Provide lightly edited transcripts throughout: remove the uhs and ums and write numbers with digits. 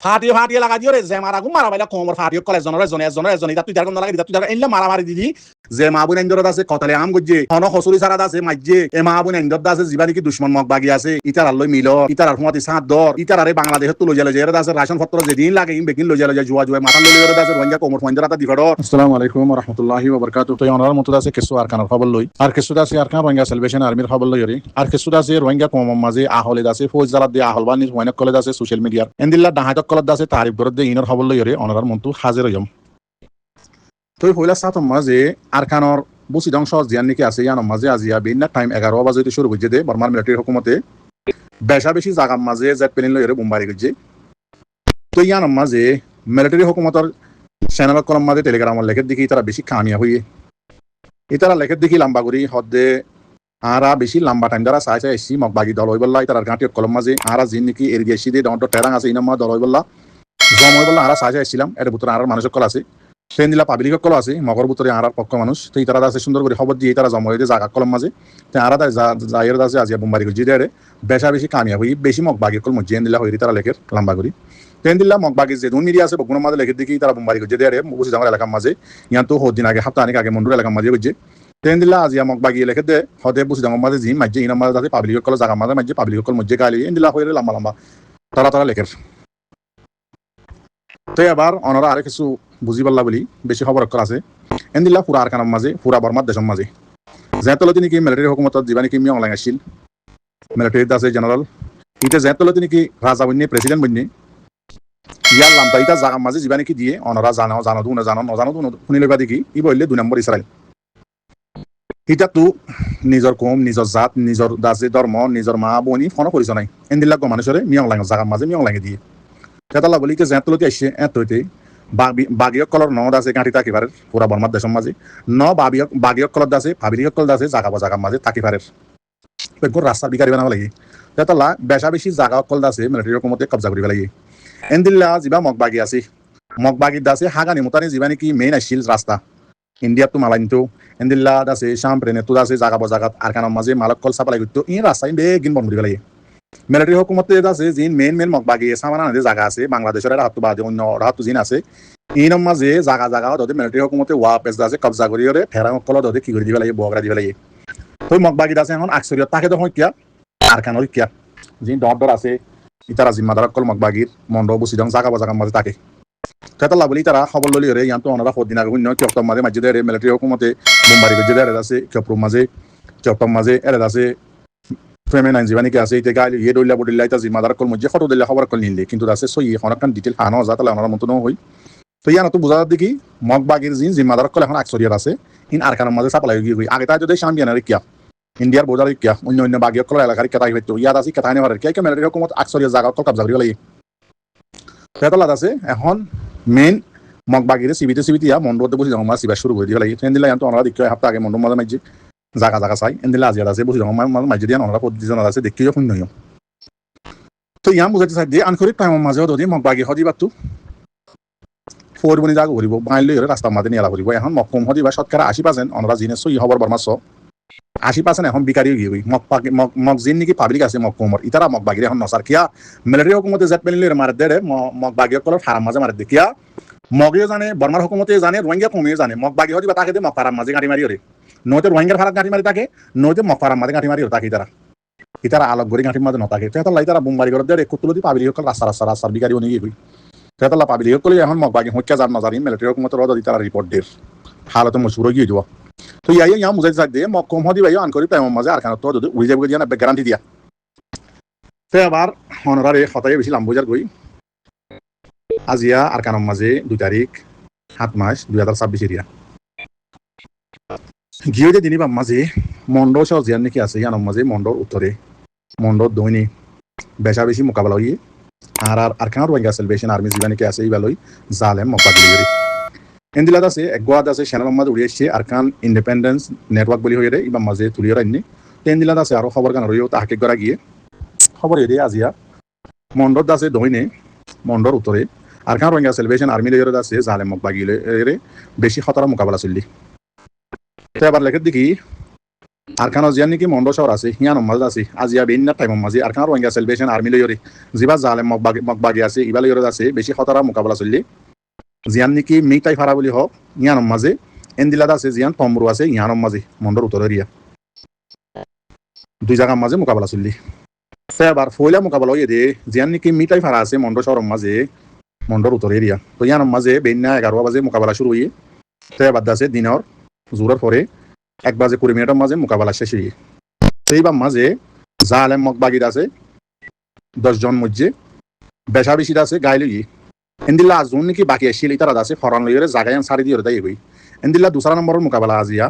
ফাটিয়ে লাগা দিও রে যে মারা গু মারা বাইলা কোমর ফাটিয়ে কলে জনের এটা তুই দারকন লাগা দিতা তুই দারকন এনলা মারামারি দিদি যে মা বুন এন্দর আছে কতলে আম গজ্জে হন হসুরি সারা আছে মাইজে এ মা বুন এন্দর আছে জিবানি কি দুশমন মগ বাগি আছে ইতার আল্লই মিল ইতার আরফমাতি সাত দর ইতার আরে বাংলাদেশ তো লজে লজে আছে রাশন পত্র যেদিন লাগে ইম বেকিন লজে লজে জুয়া মাথা লজে আছে রোহিঙ্গা কোমর ফাইন্দর আতা দিফাড়। আসসালামু আলাইকুম ওয়া রাহমাতুল্লাহি ওয়া বারাকাতুহু। তো অনার মতো আছে কিছু আরকানের খবর লই আর কিছু আছে আরকান রোহিঙ্গা সালভেশন আর্মির খবর লই আর কিছু আছে রোহিঙ্গা কোমর মাঝে আহলে আছে ফৌজ জালাত দিয়ে আহলবানি ওয়াইনক কলেজ আছে সোশ্যাল মিডিয়ার এন্দিল্লা ডাহাতক কলেজ আছে তারিফ দরদ ইনর খবর লই অনার মতো হাজির হইম। তো হইলা সাতম মাঝে আরকানর বুসি ধ্বংস জিয়ান নাকি আছে ইয়ানোর মাঝে আজিয়া বিনা টাইম 11 বাজে শুরু হইছে দে বর্মার মিলিটারি হুকুমতে বেশা বেশি জায়গার মাঝে জেট প্লেন লই বোম্বারি গেছে। তো ইয়ানোর মাঝে মিলিটারি হুকুমতর সেনার কলম মাঝে টেলিগ্রামের লেখের দিকে তারা বেশি কামিয়াব হইয়ে ইতারা লেখের দিকে লম্বা করি হদে আরা বেশি লম্বা টাইম দ্বারা চাই এসি মগবাগি দল হই বললা ইতার গাঁটি কলম মাঝে আরা জিন নাকি এর গেছি দিয়ে ডন্ট টেরাং আছে ইনামা দল হই বললা জম হই বললা আরা চাই এসেছিলাম এর ভিতরে আর মানুষের কল আছে ট্রেন দিলা পাবলিক কল আছে মগর ভিতরে আর পক্ষ মানুষ তো তারা আছে সুন্দর করে খবর দিয়ে তারা জম হয়ে জায়গা কলম মাঝে আরা যাইয়ের আছে আজিয়া বোম্বারি করছি দেয় বেশা বেশি কামিয়াব হই বেশি মগবাগি কল মজিয়ান দিলা হই তারা লেখের লম্বা করি ট্রেন দিলা মগবাগি যে দুন মিডিয়া আছে বগুনের মাঝে লেখের দিকে তারা বোম্বারি করছে দেয় বুঝি জামার এলাকার মাঝে ইয়ান তো হদিন আগে সপ্তাহ আগে মন্ডুর এলাকার মাঝে করছে ট্রেন দিলা আজিয়া মগবাগি লেখে দে হদে বুঝি জামার মাঝে জিম মাঝে ইনার মাঝে যাতে পাবলিক কল জায়গা মাঝে মাঝে পাবলিক কল মজ্জে গালি এন দিলা হয়ে লম্বা লম্বা তারা লেখের। তো এবার অনরা আরে কিছু বুঝি পারলা বলি বেশি খবর আছে এনদিল্লা পুরা আরকানের মাঝে পুরা বর্মার দেশের মাঝে যেতলতি নাকি মিলিটারি হুকুমতত যিবা নাকি মি অনলাইন আসছিল মিলিটারিতে আছে জেনারেল ইটা যেতলতি নাকি রাজা বন্যে প্রেসিডেন্ট বন্যে ইয়ার লামটা ইটা জাগার মাঝে যিবা নাকি দিয়ে অনরা জানো শুনি লইবা দেখি ই বললে 2 নম্বর ইসরায়েল ইটা তো নিজের কম নিজের জাত নিজের দাসে ধর্ম নিজের মা বনি ফোন করিস নাই এনদিল্লা মানুষের মি অনলাইন জাগার মাঝে মি অনলাইনে দিয়ে তেতালা বলি যে যেতলতি আসছে এতইতে বাগিয়ক কলর নদ আছে গাঁটি থাকিবার পুরা বর্মার দেশের মাঝে ন বাগিয়ক কলর আছে পাবলিক কল আছে জাগার মাঝে থাকিবারের রাস্তার বিকারি বানাব লাগে তেতালা বেশা বেশি জাগা কল আছে মিলিটারি হুকুমতে কবজা করিব লাগে এনদিল্লা যিবা মগবাগি আছে মগবাগিত আছে হাগানি মোতানি যিবা নাকি মেইন আসছিল রাস্তা ইন্ডিয়াত তো মালাইনতো এনদিল্লা আছে শাম প্রেনে তো আছে জাগাত আরকানের মাঝে মালক কল চাপা লাগি তো ই রাস্তা বেগিন বন্ধ করিব লাগে মিলিটারি হুকুমতে আছে যিন মেইন মগবাগি সামানা জায়গা আছে বাংলাদেশের হাতটো বাদে অন্য হাতটো যিন আছে ইনর মাঝে জাগা যদি মিলিটারি হুকুমতে ওয়া পেজ আছে কবজা করি ফেরা কল যদি কি করে দিব লাগে বগরা দিব লাগে তো মগবাগিত আছে এখন আকসরিয়ত তাকে তো হয় কিয়া আরকানের কিয়া যিন দর আছে ইতারা জিম্মাদার কল মগবাগির মন্ড বুসিদং জাগার মাঝে থাকে তেতালা বলি তারা খবর ললি রে ইয়ান তো অনারা দিন আগে অন্য চপ্তম মাঝে মাঝে মিলিটারি হুকুমতে বোম্বারি গজ্জে দেয় আছে চপ্রুম মাঝে চপ্তম মাঝে এর আছে ফেমিনাইন যিবা নাকি আছে এতিয়া গাইলে ইয়ে দইলা বডিলা এটা জিম্মাদার কল মধ্যে ফটো দিলে খবর কল নিলে কিন্তু আছে সই এখন একটা ডিটেল হানো যা তাহলে ওনার মতো হই তো ইয়ান তো বুঝা দেখি মগবাগির জিন জিম্মাদার কল এখন আকসরিয়ার আছে ইন আরকানের মাঝে চাপা লাগি গই আগে তাই যদি শাম্পিয়নার কিয়া ইন্ডিয়ার বোর্ডার কিয়া অন্য বাগিয়ক কল এলাকার কেতাই হইতো ইয়াদ আছে কেতাই নেবার কিয়া মিলিটারি হুকুমত আকসরিয়ার জায়গা কল কবজা করিব লাগে তেতলাত আছে এখন মেইন মগবাগিরে সিবিতে মন্ডতে বুঝি জমা সিবা শুরু করে দিব লাগে ট্রেন দিলা ইয়ান তো ওনারা দেখি সপ্তাহ আগে মন্ডর মাঝে মাঝে জায়গা চাই এনদিল্লা আজিয়াত আছে বুঝি মাঝে দিয়ে ওনারা প্রতিজন আছে দেখি শূন্য তো ইয়ান বুঝাইতে চাই দিয়ে আনখরিক টাইমের মাঝেও যদি মগবাগি সদিবাতো ফোরবনি জাগো করিব বাইল লই রাস্তার মাঝে নিয়ে করিব এখন মকম সদিবা শতকরা 80% ওনারা জিনে সই খবর বর্মাস 80% এখন বিকারি গিয়ে গই মগ জিন নাকি পাবলিক আছে মকমর ইতারা মগবাগির এখন নসার কিয়া মিলিটারি হুকুমতে জেট প্লেন লই মার দেড়ে মগবাগি কলর ফারাম মাঝে মার দেখিয়া মগিও জানে বর্মার হুকুমতে জানে রোহিঙ্গা কমিও জানে মগবাগি সদিবা তাকে দিয়ে মগফারাম মাঝে গাড়ি মারি নয়তো রোহিঙ্গার ফারাক গাঁঠি মারি থাকে নয়তো মগফারাম মাঝে গাঁঠি মারি থাকে ইতারা আলোক গড়ি গাঁঠির মাঝে নথাকে তেতাল্লা ইতারা বোম্বারি করে দেয় কুতুলতি পাবলিক সকল রাস্তার বিকারি নিয়ে গই তেতাল্লা পাবলিক সকলে এখন মগবাগি হত্যা যার নজারি মিলিটারি হুকুমত রদ ইতারা রিপোর্ট দের হালতে মজুর গিয়ে দিব তো ইয়া বুঝাই চাই দিয়ে মকম হদি ভাই আন করি টাইমের মাঝে আর তো যদি উড়ি যাবে দিয়া না গ্যারান্টি দিয়া তো আবার অনরারে হতাই বেশি লাম্বুজার গই আজিয়া আর কানের মাঝে 2 তারিখ 7 মাস 2026 এরিয়া গিয়ে যে দিনই মাঝে মন্ড সহ জিয়ান নাকি আছে ইয়ানোর মাঝে মন্ডর উত্তরে মন্ডর দৈনি বেশা বেশি মোকাবেলা হইয়ে আরকান রোহিঙ্গা সালভেশন আর্মি যিবা নাকি আছে এইবালই জালেম মগবাগি করি এনদিলাত আছে একগোয়াত আছে সেনার মাঝে উড়ি আসছে আরকান ইন্ডিপেন্ডেন্স নেটওয়ার্ক বলি হয়ে ইবা মাঝে তুলিয়ে রাখনি তেনদিলাত আছে আরো খবর গান রইও তাহাকে করা গিয়ে খবর এদে আজিয়া মন্ডর আছে দৈনে মন্ডর উত্তরে আরকান রোহিঙ্গা সালভেশন আর্মি লেগের আছে জালেম মগবাগি বেশি খতরা মোকাবেলা চললি তো এবার লেখের দেখি আরকানো জিয়ান নাকি মন্ড শহর আছে হিয়ান মাঝে আছে আজিয়া বেইনা টাইম মাঝে আরকানো রোহিঙ্গা সেলিব্রেশন আর্মি লইরে জিবা জালে মকবাগি আছে ইবা লইরে আছে বেশি খতরা মোকাবেলা চললি জিয়ান নাকি মিটাই ফারা বলি হোক ইয়ান মাঝে এন্দিলাদ আছে জিয়ান তমরু আছে ইয়ান মাঝে মন্ডর উত্তর এরিয়া দুই জায়গার মাঝে মোকাবেলা চললি এবার ফয়লা মোকাবেলা হয়ে দে জিয়ান নাকি মিটাই ফারা আছে মন্ড শহরের মাঝে মন্ডর উত্তর এরিয়া তো ইয়ান মাঝে বেইনা 11 বাজে মোকাবেলা শুরু হয়ে তো এবার আছে দিনের জোরের পরে 1 বাজে 20 মিনিটের মাঝে মোকাবেলা শেষ হয়ে সেইবার মাঝে জালেম মকবাগির আছে 10 জন মধ্যে বেশা বেশি আছে গাইল এন্দিল্লা আজুন নাকি বাকি আসছিল ইতারা আছে ফরান লইরে জাগায়ান সারি দিয়ে তাই হই এন্দিল্লা দুসরা নম্বরের মোকাবেলা আজিয়া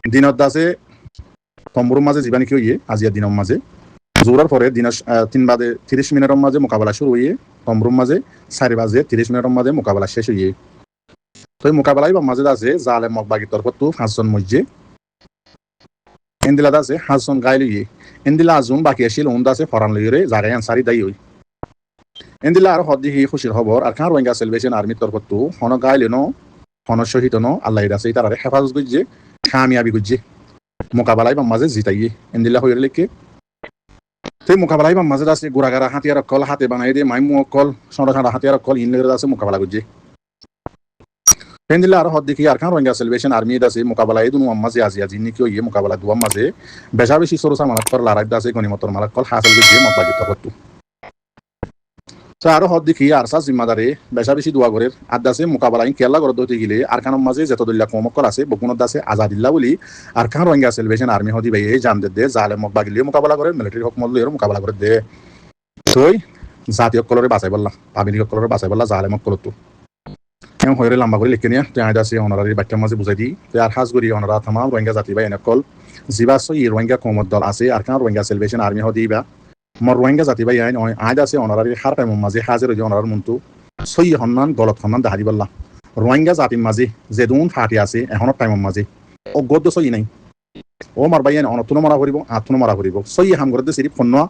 দিনত আছে তম্বুর মাঝে জীবা নাকি হইয়ে আজিয়া দিনের মাঝে জোরার পরে দিন 3 বাজে 30 মিনিটের মাঝে মোকাবেলা শুরু হইয়ে তম্বুর মাঝে 4 বাজে 30 মিনিটের মাঝে মোকাবেলা শেষ হইয়ে তো মোকাবেলাই বা মাঝে আছে জালেম মকবাগির তরফ তো 5 জন মধ্যে এন্দিলা আছে 5 জন গাইল হইয়ে এন্দিলা আজুন বাকি আসছিল উন্দা আছে ফরান লইরে জাগায়ান সারি দাই হই এন্দিলা আর হদ্দি খুশির খবর আর খান রোহিঙ্গা সেলিব্রেশন আর্মির তরফ তো হন গাইলেন হন শহীদ ন আল্লাহ আছে তারা হেফাজত করছে কামিয়াবি করছে মোকাবেলাই বা মাঝে জিতাইয়ে এন্দিলা হইরে লিখে সেই মোকাবেলাই বা মাঝে আছে গোড়াগাড়া হাতিয়ার কল হাতে বানাই দিয়ে মাইমু কল সন্ডা সন্ডা হাতিয়ার কল ইনলের আছে মোকাবেলা করছে এন্দিলা আর হদ্দি আর খান রোহিঙ্গা সেলিব্রেশন আর্মি আছে মোকাবেলাই দুনু মাঝে আজি আজি নিকি হইয়ে মোকাবেলা দুয়াম মাঝে বেশা বেশি সরুসা মালাত কর লারাই আছে গনিমতর মালাত কল হাসিল করছে মকবাগির তরফ তো আরো হদ দেখি আর সা জিম্মাদারে বেশা বেশি দোয়া করে আর দাসে মোকাবেলাই কেলা করে দইতে গেলে আর খানোর মাঝে যতদুল্লা কমকল আছে বকুনত দাসে আজাদিল্লা বলি আর খান রোহিঙ্গা সেলিব্রেশন আর্মি হদি ভাই এই জান দে জালে মকবাগিলিও মোকাবেলা করে মিলিটারি হকমত লইয়ের মোকাবেলা করে দে তই জাতীয় কলরে বাঁচাই বললা পাবলিক কলরে বাঁচাই বললা জালে মকলত তো এম হইরে লম্বা করে লিখে নিয়ে তুই আয় দাসে অনারারি বাক্যের মাঝে বুঝাই দি তুই আর হাজ করি অনারা থামা রোহিঙ্গা জাতি ভাই এনে কল জিবাস ই রোহিঙ্গা কমত দল আছে আর খান রোহিঙ্গা সেলিব্রেশন আর্মি হদি বা মর রোহিঙ্গা জাতি ভাই আইন আজ আছে অনারারি হার টাইম মাঝে হাজের যে অনারার মন্তু সই হন্নান গলত হন্নান দাহারি বললা রোহিঙ্গা জাতির মাঝে যে দুন ফাটি আছে এখনো টাইমের মাঝে ও গদ্য সই নাই ও মার ভাই আইন অনতুনো মারা করিব আতুনো মারা করিব সই হাম করে সিরিপ ফন্না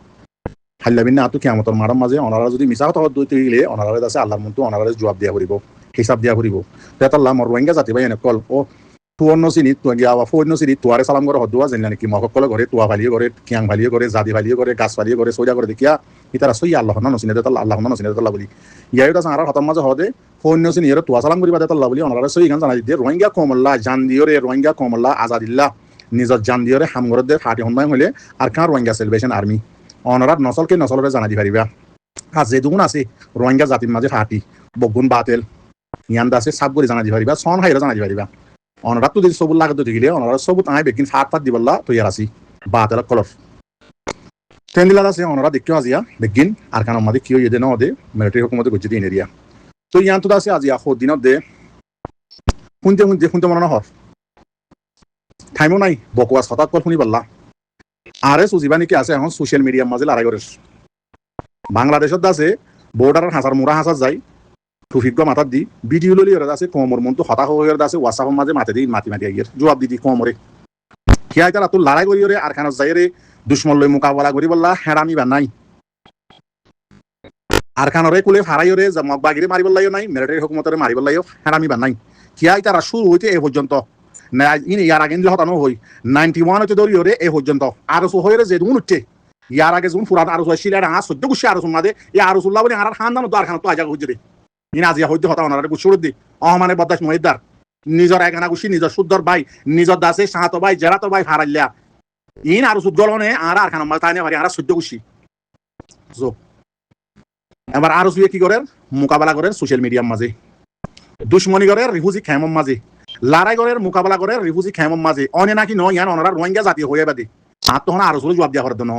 হাল্লাবিন আতু কিয়ামতর মারার মাঝে অনারা যদি মিছা কথা দইতে গেলে অনারারে আছে আল্লাহর মন্তু অনারারে জবাব দিয়া করিব হিসাব দিয়া করিব তেতাল্লাহ মর রোহিঙ্গা জাতি ভাই এনে কল ও তুয়ন্ন চিনি তুই গিয়া ফৈন্য চিনি তুয়ারে সালাম করে হদুয়া জানি নাকি মহকলে ঘরে তুয়া ভালিয়ে করে কিয়াং ভালিয়ে করে জাদি ভালিয়ে করে গাছ ভালিয়ে করে সৈয়া করে দেখিয়া ইতারা সই আল্লাহ না নচিনে দেতাল্লাহ আল্লাহ না নচিনে দেতাল্লাহ বলি ইয়াই দাস আর হতম মাঝে হদে ফৈন্য চিনি এর তুয়া সালাম করিবা দেতাল্লাহ বলি অনারে সই গান জানাই দিয়ে রোহিঙ্গা কমল্লা জান দিয়রে রোহিঙ্গা কমল্লা আজাদিল্লাহ নিজর জান দিয়রে হাম ঘর দে ফাটি হন্দাই হইলে আর কার রোহিঙ্গা সেলিব্রেশন আর্মি অনারাত নসলকে নসলরে জানাই দি পারিবা আর যে দুগুণ আছে রোহিঙ্গা জাতির মাঝে ফাটি বগুন বাতেল ইয়ান দাসে সাব করে জানাই দি পারিবা সন হাইরা জানাই দি পারিবা অনারা তো যদি সবুত লাগাতে দিলে অনারা সবুত আইবে কিন্তু ফাট ফাট দিবল্লা তৈয়ার আছি বাতেল কলর তেন্দিলা আছে অনারা দেখিও আজিয়া দেখিন আর কারণ আমাদের কি হইয়ে দে না দে মিলিটারি হুকুমতে গজ্জি দিন এরিয়া তো ইয়ান তো আছে আজিয়া হো দিনত দে শুনতে মনে না হর টাইমও নাই বকওয়াস হঠাৎ কল শুনি পারলা আরে সুজিবা নাকি আছে এখন সোশ্যাল মিডিয়ার মাঝে লড়াই করে বাংলাদেশত আছে বর্ডারের হাসার মোড়া হাসার যায় টুফিক মাথার দি ভিডিও ললি আছে কমর মন তো হতাশ হয়ে আছে ওয়াটসঅ্যাপের মাঝে মাথে দি মাতি আইয়ের জবাব দি কমরে খেয়াই তারা তোর লড়াই করি আর খানত যাই রে দুশ্মন লই মোকাবেলা করি বললা হেরামি বা নাই আর খানরে কুলে ফারাই রে মকবাগিরে মারি বললাইও নাই মিলিটারি হুকুমতরে মারি বললাইও হেরামি বা নাই খেয়াই তারা শুরু হইতে এ পর্যন্ত না ইনি ইয়ার আগে হতানো হই 91 হতে ধরি রে এ পর্যন্ত আরো হয়ে যে দুন উঠছে ইয়ার আগে যখন পুরান আরো শিলা আর সহ্য গুছি আরো মাদে এই আরো সুল্লাহ বলে আর খান দানো তো আর খান তো আজা হইছে রে ইনা আজিয়া হইতে হতা ওনারে গুছুর দি মানে বদাস মহিদার নিজর একানা গুছি নিজর শুদ্ধর ভাই নিজর দাসে সাহাত ভাই জেরাত ভাই ফারাইলা ইন আর সুদ্দলনে আর খান মাল তাইনে ভারি আর সহ্য গুছি জো এবার আরো সুয়ে কি করেন মোকাবেলা করেন সোশ্যাল মিডিয়ার মাঝে দুশ্মনী করে রিফিউজি খেমম মাঝে লড়াই করে মোকাবেলা করে রিফিউজি খেমম মাঝে অনে নাকি ন ইয়ান ওনারা রোহিঙ্গা জাতীয় হয়ে বাদে আর তখন আরো সুলে জবাব দিয়া করে দেন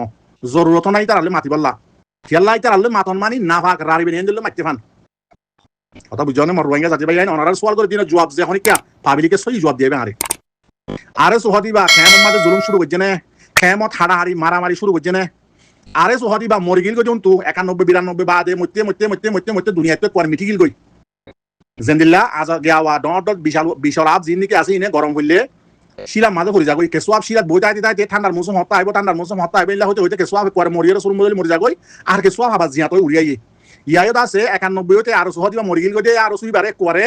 জরুরত নাই তার আলে মাতি বললা খেলাই তার আলে মাতন মানি না ভাগ রাড়িবেন এন দিলে মাইতে ফান কথা বুঝনে মর রোহিঙ্গা জাতি ভাই ওনারা সোয়াল করে দিন জবাব যে এখন কিয়া পাবলিকে সই জবাব দিবে আরে সোহাদি বা খেমম মাঝে জুলুম শুরু করছে না খেমত হাড়াহাড়ি মারামারি শুরু করছে না আরে সোহাদি বা মরি গিল গজন তু 91 92 বাদে মতে দুনিয়াতে কোয়ার মিঠি গিল গই জেন্দিল্লা আজ গেওয়া ডট বিশাল আপ জিন্দিকে আছে ইনে গরম হইলে শিলা মাঝে ভরি যাগই কেসুয়াব শিলাত বইতাই দিতাই ঠান্ডার মৌসুম হতা আইব ঠান্ডার মৌসুম হতা আইব হইতে হইতে কেসুয়াব কোয়ার মরিয়ার শুরু মজলি মরি যাগই আর কেসুয়াব হাবা জিয়া তই উড়িয়াই ইয়ায়ত আছে 91 হতে আরো সোহাদি বা মরি গিল গদে আরো সুই বারে কোয়ারে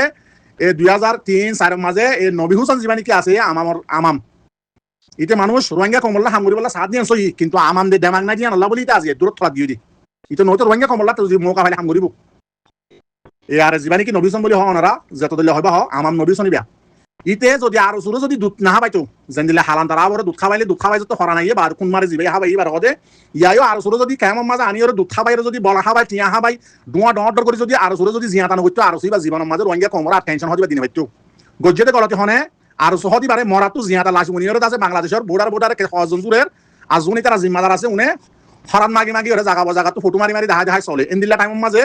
এ 2003 4 মাঝে এ নবী হোসেন জীবানী কি আছে আমাম ইতে মানুষ রোহিঙ্গা কমল্লা হামগুড়ি বলা সাত দিন সহি কিন্তু আমাদের দেমাগ না দিয়ে আল্লাহ বলি ইতা আজি দূরত থলা দিয়ে দি ইতে নয়তো রোহিঙ্গা কমল্লা তো মৌকা পাইলে হামগুড়িব এ আর জীবানি কি নবীসন বলি হওয়া যত দিলে হবা হ আমার নবীসন বিয়া ইতে যদি আর সুরে যদি দুধ না পাইতো যেন দিলে হালান তারা বড় দুধ খাবাই তো হরা নাই বা কোন মারে জিবাই হাবাই এবার হদে ইয়াও আর সুরে যদি কেমন মাঝে আনি ওর দুধ খাবাই যদি বলা হাবাই টিয়া হাবাই ডুয়া ডর করে যদি আর সুরে যদি জিয়াতানো করতো আর সুই বা জীবনের মাঝে রোহিঙ্গা কমরা টেনশন হতে দিনে পাইতো গজ্জেতে গলতে হনে আর সহদি বারে মরাতো জিয়াতা লাশ উনিয়র আছে বাংলাদেশের বর্ডার হজনজুরের আজুনি তারা জিম্মাদার আছে উনি হরান মাগি ওরে জায়গা তো ফটো মারি দেখাই চলে এন্দিল্লা টাইমের মাঝে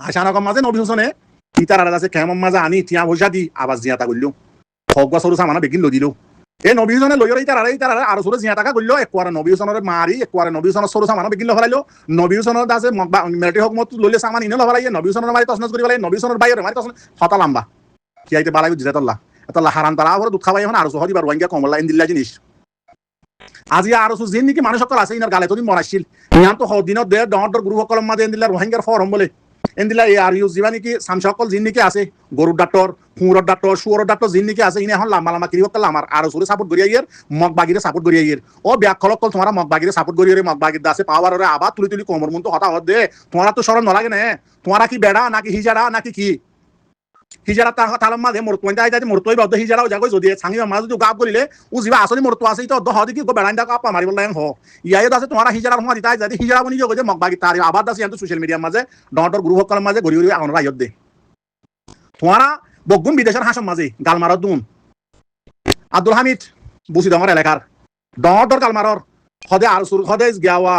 আশানকম মাঝে নবী হোসেনে ইতার আছে কেমন মাঝে আনি টিয়া পয়সা দি আবার জিয়াতা করলো হগা সরু সামানা বেগিন লই দিল এই নবী হোসেনে লইর ইতার আর সরু জিয়া টাকা করলো একবারে নবী হোসেনের মারি একবারে নবী হোসেনের সরু সামানা বেগিন লহলাইলো নবী হোসেনের আছে মিলিটারি হকমত লইলে সামান ইনে লহলাইয়ে নবী হোসেনের মারি তসনস করি বলাই নবী হোসেনের বাইরে মারি তসন হতা লম্বা কি আইতে বালাই জিজাতাল্লাহ এতাল্লাহ হারান তারা ভরে দুধ খাবাই এখন আর সহদি বার রোহিঙ্গা কমলা ইন্দিল্লা জিনিস আজি আর জিন নাকি মানুষ সকল আছে ইনার গালে তো মরাইছিল ইয়ান তো দিনত দে ডর গ্রুপ সকল মাঝে ইন্দিল্লা রোহিঙ্গার ফরম বলে এন্দিলা এই আর ইউ জিবা নাকি সামসকল জিন নাকি আছে গরুর ডাক্তার ফুঁড়র ডাক্তার শুয়রের ডাক্তার জিন নাকি আছে ইনে এখন লাম্বা কিরি হকল আমার আর সুরে সাপোর্ট করিয়া ইয়ের মগ বাগিরে সাপোর্ট করিয়া ইয়ের ও ব্যাকলক কল তোমার মগ বাগিরে সাপোর্ট করিয়া মগ বাগির দাসে পাওয়ার ওরে আবার তুলি কমর মন তো হতা হদ দে তোমার তো শরণ নলাগে না তোমার কি বেড়া নাকি হিজারা নাকি কি হিজারা তালাম মাঝে মরতো আইতে মরতোই বদ্ধ হিজারাও যাগো যদি সাঙ্গি মাঝে যদি গাপ করিলে ও জিবা আসলে মরতো আছে তো দহ দেখি বেড়াইন দা কাপা মারিব লাইন হ ইয়াই আছে তোমার হিজারার সময় দিতে যাতে হিজারা বনি যোগ মগ বাগি তার আবার দাসি আনতো সোশ্যাল মিডিয়ার মাঝে ডর গ্রুপ সকল মাঝে ঘুরি আমরা আয়ত দে তোমারা বগুন বিদেশের হাসম মাঝে গালমারত দুন আব্দুল হামিদ বুসি ডর এলাকার ডর গালমারর সদে আর সুর সদে গিয়াওয়া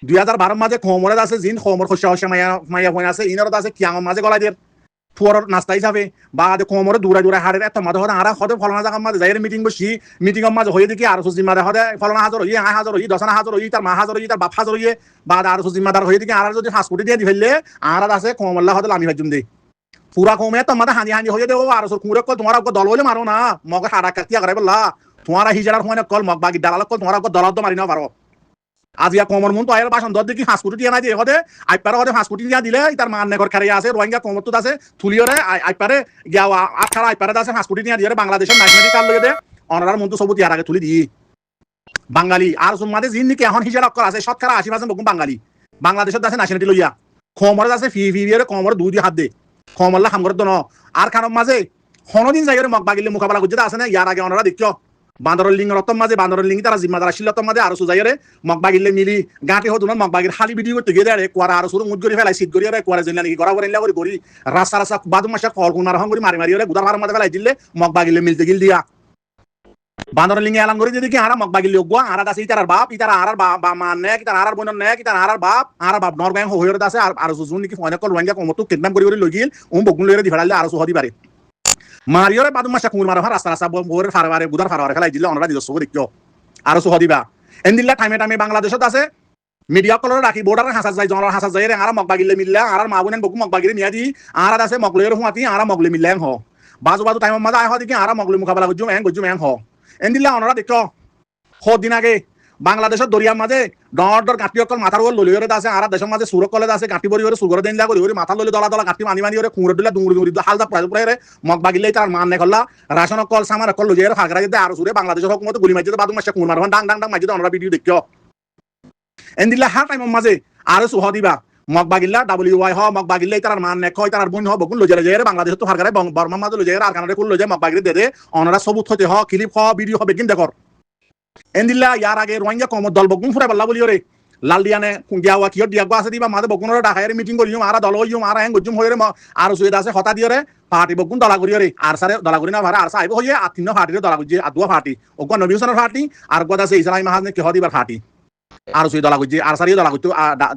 2012 মাঝে খমরে আছে জিন খমর খসা মাইয়া হয়ে আছে ইনারত আছে কিয়াঙর মাঝে গলাই দিয়ে ফুয়ার নাস্তা হিসাবে বা কোমরে দূরে হারের এত মাঝে হতে আর হতে ফলনা জায়গার মাঝে যাই মিটিং বসি মিটিংয়ের মাঝে হয়ে দেখি আর জিম্মাদার হতে ফলনা হাজার হই হাজার হই দশনা হাজার হই তার মা হাজার হই তার বাপ হাজার হইয়ে বা আর জিম্মাদার হয়ে দেখি আর যদি হাসকুটি দিয়ে দি ফেললে আর আছে কোমল্লা হতে লামি ভাজুম দে পুরা কমে তো মাথা হানি হয়ে দেবো আর কুড়ে কল তোমার দল হলে মারো না মগে হারা কাটিয়া করে বললা তোমার হিজারার সময় কল মগ বাগি ডালাল কল তোমার দলার মারি না পারো আজ ইয়া কমর মন তো আয়ের বাসন দর দেখি হাঁসকুটি দিয়ে না দিয়ে হদে আইপারে হদে হাঁসকুটি দিয়া দিলে তার মান নেগর খারিয়া আছে রোহিঙ্গা কমর তো আছে থুলিয়রে আইপারে গিয়া আটখারা আইপারে আছে হাঁসকুটি দিয়া দিয়ে বাংলাদেশের ন্যাশনালিটি কার্ড লইয়ে দে অনারার মন তো সবুত ইয়ার আগে তুলি দি বাঙালি আর সুমাদে জিন নাকি এখন হিজার অক্ষর আছে শতকরা 80% বকুম বাঙালি বাংলাদেশের আছে ন্যাশনালিটি লইয়া খমরে আছে ফি কমরে দুই হাত দে খমরলা খামগর দন আর খানম মাঝে হনদিন জায়গায় মগ বাগিলে মোকাবেলা করতে আছে না ইয়ার আগে অনারা দেখিও বান্দরের লিঙ্গ রতম মাঝে বান্দরের লিঙ্গ তারা জিম্মাদার শিলতম মাঝে আর সুজাইরে মগবাগিলে মিলি গাঁটি হতো না মগবাগির খালি ভিডিও করতে গিয়ে দেয় কোয়ারা আর সুরু মুদ করে ফেলাই শীত করিয়ে কোয়ারা জেলা নাকি গড়া করে করি রাস্তা বাদু মাসে ফল কোনার হং করে মারি গুদার ভাড়ার মাঝে ফেলাই দিলে মগবাগিলে মিলতে গিল দিয়া বান্দরের লিঙ্গে এলাম করে দিয়ে আর মগবাগিলে গুয়া আর আছে ইতার বাপ ইতার আর মা নে কি তার আর বোন নে কি তার আর বাপ নরগাঁ হয়ে আছে আর সুজুন নাকি অনেক রোহিঙ্গা কমতো কিডন্যাপ করে লই গিল বগুন লইরে দি ফেলাইলে আর সুহদি পারে মারিয়রে বাদু মাসা কুমুর মারা রাস্তা বোরের ফারবারে গুদার ফারবারে ফেলাই দিলে অনরা নিজস্ব দেখিও আর সুহদিবা এন্দিল্লা টাইমে বাংলাদেশত আছে মিডিয়া কলর রাখি বর্ডারে হাসা যায় জনর হাসা যায় আর মগবাগিলে মিললা আর মা বোনেন বকু মগবাগিলে নিয়া দি আর আছে মগলের হুয়াতি আর মগলে মিললা হ বাজু টাইমের মাঝে আয় দেখি আর মগলে মুকাবেলা গজুম হ এন্দিল্লা অনরা দেখো দিন আগে বাংলাদেশের দরিয়ার মাঝে ডর গাঁটি অকল মাথার ওর ললিয়রে আছে আর দেশের মাঝে সুরক কলে আছে গাঁটি বরি সুগর দেন লাগি মাথা ললি দলা গাঁটি মানি ওরে কুঁড়ে দিলা দুঙুরি হালদা প্রায় মগ বাগিলে তার মান নেখলা রাশন কল সামার কল লইয়ে ফাগরা দিতে আর সুরে বাংলাদেশের হকুমত গুলি মাঝে বাদু মাসে কুঁড় মারবান ডাং মাঝে অনরা ভিডিও দেখিও এন্দিল্লা হার টাইমের মাঝে আর সুহ দিবা মগ বাগিল্লা WY হ মগ বাগিলে তার মান নেখ হয় তার বোন হ বকুন লজে যায় বাংলাদেশ তো ফাগরায় বর্মার মাঝে লজে আর কানাডে কুল লজে মগ বাগিরে দে অনরা সবুত হতে হ ক্লিপ হ ভিডিও হবে কিন দেখর এন্দিল্লা ইয়ার আগে রোহিঙ্গা কমর দল বগুন ফুরাই পাল্লা বলি রে লাল দিয়ানে গিয়াওয়া কিয়র দিয়া আছে দিবা মাঝে বগুনের ডাকায়ের মিটিং করিম আর দল হইম আর হ্যাং গজুম হয়ে আর সুয়েদ আছে হতা দিয়ে রে পার্টি বগুন দলা করিয়ে আর সারে দলা করি না ভারে আর সাইব হইয়ে আর তিন পার্টির দলা করছে আর দুয়া পার্টি ওগা নবী হোসেনের পার্টি আর গদ আছে ইসলামী মাহাজনে কি হদিবার পার্টি আর সুই দলা করছে আর সারিও দলা করতে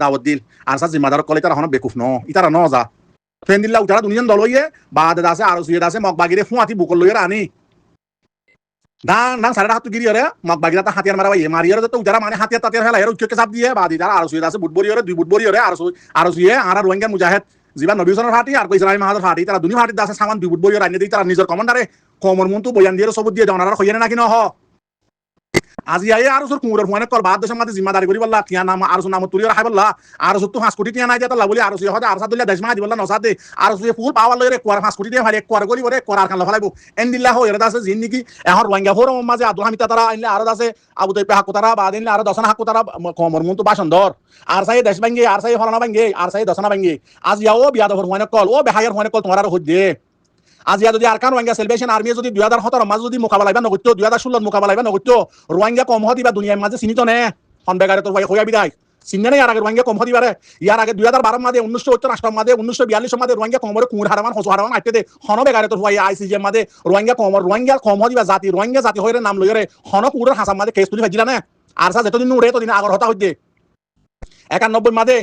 দাওয়াত দিল আর সার জিম্মাদার কলে তারা হন বেকুফ ন ইতারা ন যা ফেন্দিল্লা উঠারা দুনিয়ান দল হইয়ে বাদ আছে আর সুয়েদ আছে মগবাগিরে ফুয়াতি বুকল লইয়ে আনি ডাং সাড়ে হাত গিরি রে মগ বাগিরা তা হাতিয়ার মারা মারিয়ার তো উজারা মানে হাতিয়ার তাতিয়ার ফেলা এর উচ্চকে চাপ দিয়ে বাদি তারা আর সুইদ আছে বুটবরি রে দুই বুটবরি রে আর সুইয়ে আর রোহিঙ্গা মুজাহিদ জীবা নবী হোসেনের ফাটি আর ইসলামী মাহাদের ফাটি তারা দুনি ফাটি আছে সামান দুই বুটবরি আইনে দিই তারা নিজের কমান্ডারে কমর মন তো বয়ান দিয়ে সবুত দিয়ে জনার হইয়ে না কিনা হ আজি আই আর সর কুমুরের ফোনে কল বাদ দেশের মাঝে জিম্মাদারি করি বললা টিয়া নাম আর নাম তুলি রাখাই বললা আর সর তো 5 কোটি টিয়া নাই দিয়া তালা বলি আর সর হদে আর সাদ দিলা দেশ মা দি বললা নসাদে আর সর ফুল পাওয়ার লইরে কোয়ার 5 কোটি দিয়ে ভাই এক কোয়ার গলি বরে কোয়ার আর কান লফালাইবো এন্দিল্লাহ হইরে দাসে জিন্দিগি এখন রোহিঙ্গা ফোরম মাঝে আব্দুল হামিদ তারা আইনলে আর দাসে আবু তাইপে হাকু তারা বাদ আইনলে আর দশনা হাকু তারা কমর মন তো বাসন ধর আর সাই দেশ ভাঙ্গে আর সাই ফলানা ভাঙ্গে আর সাই দশনা ভাঙ্গে আজ ইয়াও বিয়াদ ফোনে কল ও বেহায়ের ফোনে কল তোমার আর হই দে আজি যদি আরকান রোহিঙ্গা সেলিব্রেশন আর্মি যদি 2017 মাঝে যদি মোকাবেলা ইবা নগত্য 2016 মোকাবেলা ইবা নগত্য রোহিঙ্গা কম হদিবা দুনিয়ার মাঝে চিনিত নে হনবেগারে তোর ভাই হইয়া বিদায় চিন্তা নেই আর আগে রোহিঙ্গা কম হদিবারে ইয়ার আগে 2012 মাঝে 1978 মাঝে 1942 মাঝে রোহিঙ্গা কমরে কুমুর হারামান হসু হারামান আইতে দে হনবেগারে তোর ভাই আইসিজি মাঝে রোহিঙ্গা কম হদিবা জাতি রোহিঙ্গা জাতি হইরে নাম লইরে হন কুমুরের হাসাম মাঝে কেস তুলি ভাজিলা না আর সা যেতদিন নুরে তদিন আগর হতা হইতে 91 মাঝে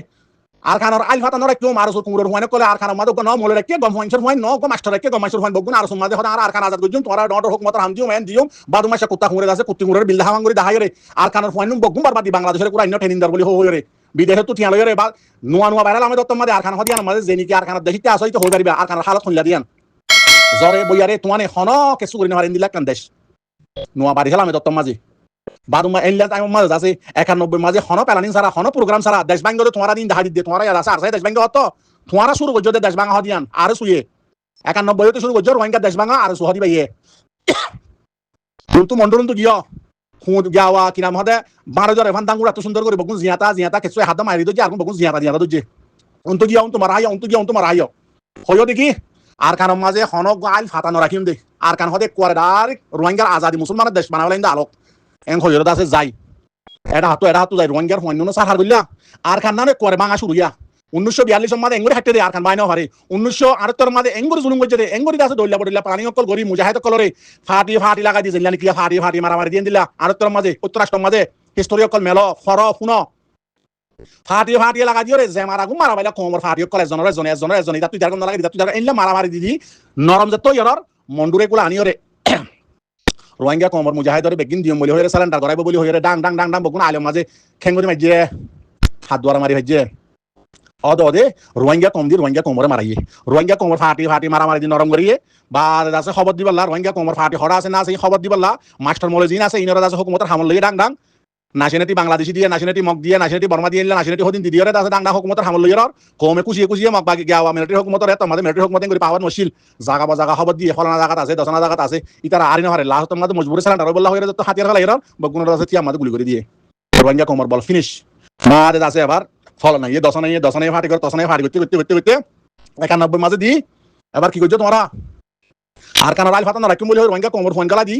আর খানোর আইল ফাতা নরে কেউ মারসুর কুমুরের হুয়ানে কলে আর খানোর মাদক ন মলে রেখে গম হুয়াইছর হুয়াই ন গম মাস্টার রেখে গম মাস্টার হুয়াই বগুন আর সুমাদে হদা আর খান আজাদ গজুম তোরা ডর হুকুমত হাম দিও মেন দিও বাদু মাসা কুত্তা কুমুরে আছে কুত্তি কুমুরের বিলদা হামাঙ্গুরি দাহাইরে আর খানোর হুয়াই নুম বগুম বারবাদি বাংলাদেশের কুরা ইন্ন টেনিন্দার বলি হইরে বিদেশে তো টিয়া লইরে বা নোয়া বাইরাল আমি দত্ত মাদে আর খান হদিয়ান মাদে জেনিকি আর খান দেখিতে আসইতে হই পারিবা আর খান হালত খুললা দিয়ান জরে বইয়ারে তোয়ানে হন কেসু করি নহারিন দিলা কান দেশ নোয়া বাড়ি হেলামে দত্ত মাঝে বারুমা এনলা টাইম মাঝে আছে 91 মাঝে হন প্ল্যানিং সারা হন প্রোগ্রাম সারা দেশ ব্যাংক তোমারা দিন দাহাড়ি দিয়ে তোমারা আছে আর দেশ ব্যাংক হতো তোমারা শুরু করছো দেশ ভাঙা হদিয়ান আর শুয়ে 91 তে শুরু করছো রোহিঙ্গা দেশ ভাঙা আর সুহদি ভাইয়ে কিন্তু মন্ডলন তো গিয়া হুদ গাওয়া কি নাম হদে 12 এফান দাঙ্গুরা তো সুন্দর করে বগুন জিয়াতা কিছু হাত মারি দইছে আর বগুন জিয়াতা দইছে অন্ত গিয়া অন্ত মারা আইও হইও দেখি আর কারণ মাঝে হনক আইল ফাতানো রাখিম দে আর কান হদে কোয়ারে ডাইরেক্ট রোহিঙ্গার আজাদি মুসলমানের দেশ বানাবলেন দা আলোক এন হইও দাসে যাই এটা হাতু যাই রোহিঙ্গার হইন্য সাহার বললা আর খান নানে কোয়ারে ভাঙা শুরু ইয়া 1942 মাদে এঙ্গুরি হাঁটতে দে আর খান বাইনো হারে 1978 মাদে এঙ্গুরি জুলুম করছে দে এঙ্গুরি দাসে দইলা পড়িলা পানি অকল গরি মুজাহিদ কলরে ফাটি লাগা দি জেলানি কিয়া ফাটি মারামারি দিয়ে দিলা 78 মাদে উত্তরাষ্ট্র মাদে হিস্টোরি অকল মেলো ফর ফুনো ফাটি লাগা দিও রে যে মারা গু মারা বাইলা কোমর ফাটি অকল এজন এটা তুই দারগন লাগা দি তুই দারগন এনলা মারামারি দি নরম যে তো ইয়র মন্ডুরে কুলা আনিও রে রোহিঙ্গা কমর মুজাহিদরে বেগিন দিয়ম বলি হইরে সালান্ডার করাইব বলি হইরে ডাং বগুন আলম মাঝে খেঙ্গুরি মাঝে হাত দুয়ারা মারি ভাইজে অদে রোহিঙ্গা কম দি রোহিঙ্গা কমরে মারাইয়ে রোহিঙ্গা কমর ফাটি মারামারি দি নরম করিয়ে বা আছে খবর দিবাল্লা রোহিঙ্গা কমর ফাটি হরা আছে না আছে খবর দিবাল্লা মাস্টার মলেজিন আছে ইনরা আছে হুকুমতের হামল লইয়ে ডাং নাশনাতি বাংলাদেশি দিয়ে নাশনাতি মগ দিয়ে নাশনাতি বর্মা দিয়ে নাশনাতি হদিন দিয়ে আছে ডাং হুকুমতের হামল লইয়ে কমে কুচিয়ে মগ বাকি গাওয়া মিলিটারি হুকুমতের তোমাদের মিলিটারি হুকুমত করে পাওয়ার নছিল জাগা খবর দিয়ে ফলানা জায়গাত আছে দশনা জায়গাত আছে ইতারা আরি না হারে লাস্ট তোমাদের মজবুরি সালান্ডার বললা হইরে তো হাতিয়ার ফেলা এরর বগুনের আছে তিয়া আমাদের গুলি করে দিয়ে রোহিঙ্গা কমর বল ফিনিশ মাদের আছে এবার ফল নাই দশনা ফাটি করে দশনায় ফাটি করতে 91 মাঝে দি এবার কি করছো তোমরা আর কানার আইল ফাতা না রাখিম বলি রোহিঙ্গা কমর ফোন গালা দি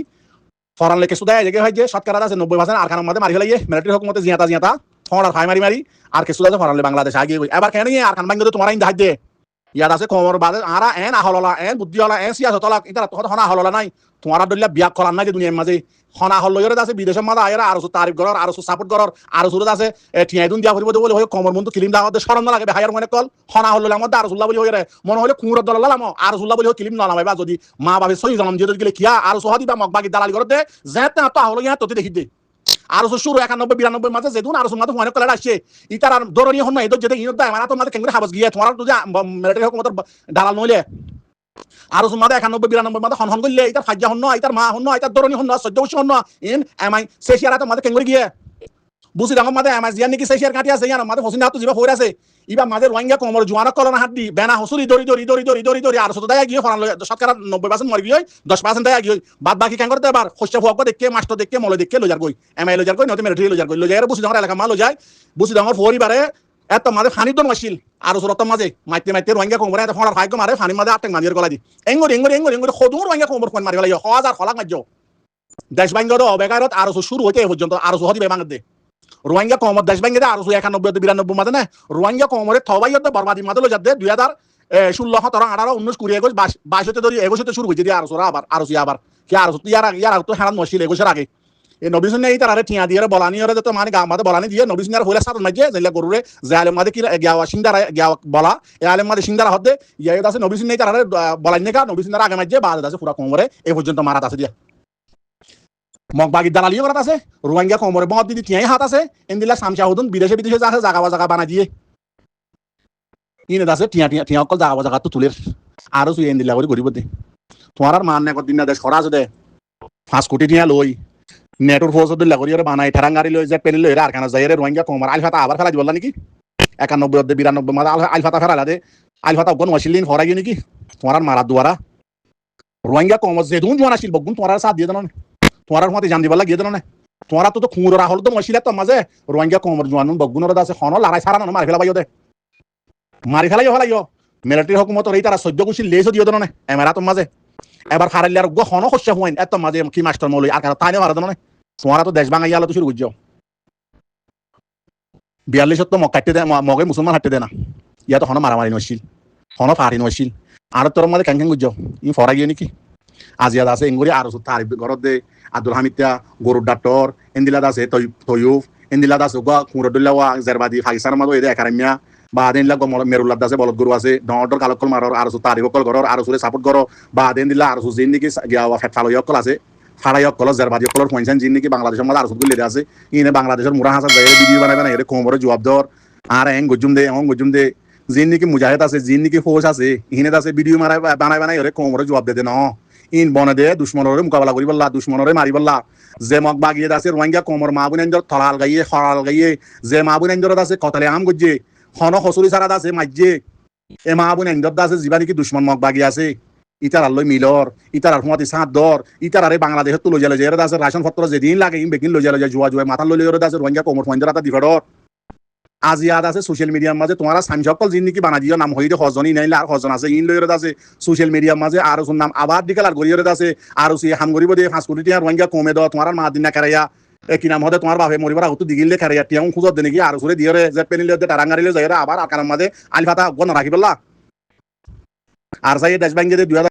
ফরান লেকে সুদা জায়গায় হয় যে শতকরা আছে 90% আর খানার মধ্যে মারি ফেলাইয়ে মিলিটারি হুকুমতে জিয়াতা ফড়ার ফাই মারি আর কেসু আছে ফরানলে বাংলাদেশ আগে এবার কেন আর খান বাঙ্গে তোমার ইন দাহাই দে ইয়াদ আছে কমর বাদে আরা এন আহললা এন বুদ্ধিওয়ালা এন সিয়াসত তলা ইতারা তখন হনা আহললা নাই তোমার দলিয়া বিয়া খলান নাই যে দুনিয়ার মাঝে হনা হল লইরে আছে বিদেশের মাঝে আয়রা আর তারিফ গরর আর সাপোর্ট গরর আর সুরত আছে ঠিয়াই দুন দিয়া ফুরিব বলে হয় কমর মন তো কিলিম দাওতে শরম না লাগে বেহায়ার মনে কল হনা হল আমার আর সুল্লাহ বলি হইরে মনে হলে কুমুর দলাল লাম আর সুল্লাহ বলি কিলিম না নামাইবা যদি মা বাবে সহি জনম দিয়ে গেলে কিয়া আর সহাদি বা মগবাগি দালালি করতে যেতে তো হলো ইয়া ততে দেখি দে আর শুরু 91-92 মাঝে যেদিন আর মাঝে মনে কলে আসছে ইতার আর দরনীয় হন না এদের যেতে ইনত দেয় মানে তোমাদের কেঙ্গুরি হাবস গিয়ে তোমার তো মিলিটারি হুকুমতের দালাল নইলে আর মাঝে 91-92 মাঝে হন করলে ইতার ফাজ্জা হন না ইতার মা হন না ইতার দরনীয় হন না 14 বছর হন না ইন এমআই সেশিয়ারা তোমাদের কেঙ্গুরি গিয়ে বুঝি ডাঙর মাঝে এমআই জিয়ান নাকি সেশিয়ার কাটি আছে ইয়ার মাঝে হোসিনা তো জিবা হইরা আছে ইবা মাঝে রোহিঙ্গা কমর জুয়ানা কলনা হাত দি বেনা হসুরি দড়ি আর সত দায়া গিয়ে ফরান শতকরা 90% মরি গই 10% দায়া গই বাদ বাকি কেন করতে এবার খোঁজটা ফুয়াক দেখে মাস্টার দেখে মলে দেখে লজার গই এমআই লজার গই নতে মিলিটারি লজার গই লজার বুঝি ডাঙর এলাকা মা লজায় বুঝি ডাঙর পরিবারে এত মাঝে ফানি দন মাসিল আর সরত মাঝে মাইতে রোহিঙ্গা কমরে এত ফরার ফাইক মারে ফানি মাঝে আটক মানির গলা দি এঙ্গরি খদুর রোহিঙ্গা কমর ফোন মারি গলাই হাজার খলাক মাজ্জ দেশ বাঙ্গদ অবেকারত আর শুরু হইতে এই পর্যন্ত আর হদি বে বাংলাদেশ রোহিঙ্গা কমর দেশ ব্যাংকে আর 91-92 মাঝে না রোহিঙ্গা কমরে থবাই বরবাদি মাদে লো যাতে 2016 17 18 19 20 21 22 ধরে 21 শুরু হয়েছে আর আবার কি আর ইয়ার তো হারান মশিল 21 আগে এই নবিসুন এই তারারে ঠিয়া দিয়ে বলানি ওরে তো মানে গাম মাদে বলানি দিয়ে নবিসুন আর হইলা সাত মাঝে জেলা গরুরে যে আলেম মাদে কি গিয়া সিংদারা গিয়া বলা এই আলেম মাদে সিংদারা হদে ইয়া আছে নবিসুন এই তারারে বলানি নেকা নবিসুন আগে মাঝে বাদ আছে পুরা কমরে এই পর্যন্ত মারাত আছে দিয়া মগবাগি দালালিও করাত আছে রোহিঙ্গা কমরে বদ দিদি তিয়াই হাত আছে এন্দিলা সামশাহুদুন বিদেশে আছে জায়গা বানা দিয়ে ইনে দাসে টিয়া অকল জায়গা তো তুলের আরো সুই এন্দিলা করে গরিব দে তোমার আর মান না কদিন না দেশ খরা আছে দে 5 কোটি টিয়া লই নেটর ফোর্স দিল্লা করি বানাই ঠেরাঙ্গারি লই যে পেনি লই আর কেন যাই রোহিঙ্গা কমার আলফাতা আবার ফেলা বললা নাকি 91 অব্দে 92 মাদা আলফাতা ফেলা দে আলফাতা গন ওয়াসিলিন হরাই নাকি তোমার মারা দুয়ারা রোহিঙ্গা কম যে দুন জোয়ান আসিল বগুন তোমার সাথ দিয়ে দেন তোমার মতে জান দিবালা গিয়ে দেন তোমারা তো খুঁড়রা হল তো মশিলা তো মাঝে রোহিঙ্গা কমর জোয়ান বগুনর আছে খন লড়াই সারা না মারি ফেলা বাইও দে মারি ফেলাই হলাইও মিলিটারি হুকুমতর এই তারা 14 কুশি লেসও দিয়ে দেন এমেরা তো মাঝে এবার হারাইলে আর খন হচ্ছে হুয়াইন এত মাঝে কি মাস্টার মৌলি আর তাই না মারা দেন তোমারা তো দেশ বাঙাই আলো তো শুরু করছো 42 তো মগ কাটতে দে মগে মুসলমান হাঁটতে দে না ইয়া তো হন মারামারি নছিল হন ফারি নছিল আর তোর মাঝে ক্যাং ক্যাং করছো ই ফরা গিয়ে নাকি আজিয়াদ আছে এঙ্গুরি আর তার ঘরত দে আব্দুল হামিদা গরুর ডাক্তর এন্দিলাদ আছে তয়ুব এন্দিলাদ আছে গা কুরদুল্লাহ জারবাদি পাকিস্তান মাদো এদে একাডেমিয়া বা দেনলা গো মেরুল্লাদ আছে বলদ গরু আছে ডর কালকল মারর আর তারিখ কল ঘরর আর সুরে সাপোর্ট করো বা দেন দিলা আর জিন নাকি গিয়া ফেট ফালো ইয়কল আছে ফাড়া ইয়কল জারবাদি কলর পয়সান জিন নাকি বাংলাদেশের মাঝে আর সুদ গুলি আছে ইনে বাংলাদেশের মুরা হাসান যায় ভিডিও বানাবে না এর কোমরে জবাব দর আর এং গজুম দে জিন নাকি মুজাহিদ আছে জিন নাকি ফৌজ আছে ইনে আছে ভিডিও মারাই বানাই এর কোমরে জবাব দে ন ইন বনে দে দুশ্মনরে মোকাবেলা করি বললা দুশ্মনরে মারি বললা যে মগ বাগিয়ে আছে রোহিঙ্গা কোমর মা বুনেঞ্জর থলাল গাইয়ে খরাল গাইয়ে যে মা বুনেঞ্জর আছে কতলে আম গজ্জে হন হসুরি সারা আছে মাজ্জে এ মা বুনেঞ্জর আছে জিবা নাকি দুশ্মন মগ বাগিয়ে আছে ইতার আল্লই মিলর ইতার আর হুমাতি সাত দর ইতার আরে বাংলাদেশের তো লইয়া লইয়া আছে রাশন পত্র যেদিন লাগে ইন বেকিন লইয়া জুয়া মাথা লইয়া আছে রোহিঙ্গা কোমর ফঞ্জর আতা দিফেডর আজ ইয়াদ আছে সোশ্যাল মিডিয়ার মাঝে তোমারা সাইন সকল জিন নাকি বানা দিও নাম হইতে হজনই নাইলে আর হজন আছে ইন লইরে আছে সোশ্যাল মিডিয়ার মাঝে আর নাম আবার দিকাল আর গরিয়রে আছে আর সি হাম গরিব দে 5 কোটি টাকা রোহিঙ্গা কমে দাও তোমার মা দিন না কারাইয়া কি নাম হতে তোমার বাপে মরিবার হতো দিগিলে কারাইয়া টিয়াও খুঁজত দে নাকি আর সুরে দিয়রে যে পেনিলে দে টারাঙ্গারিলে যাইরা আবার আকার মাঝে আলফাতা গন রাখি বললা আর সাই দেশ ব্যাংকে 2000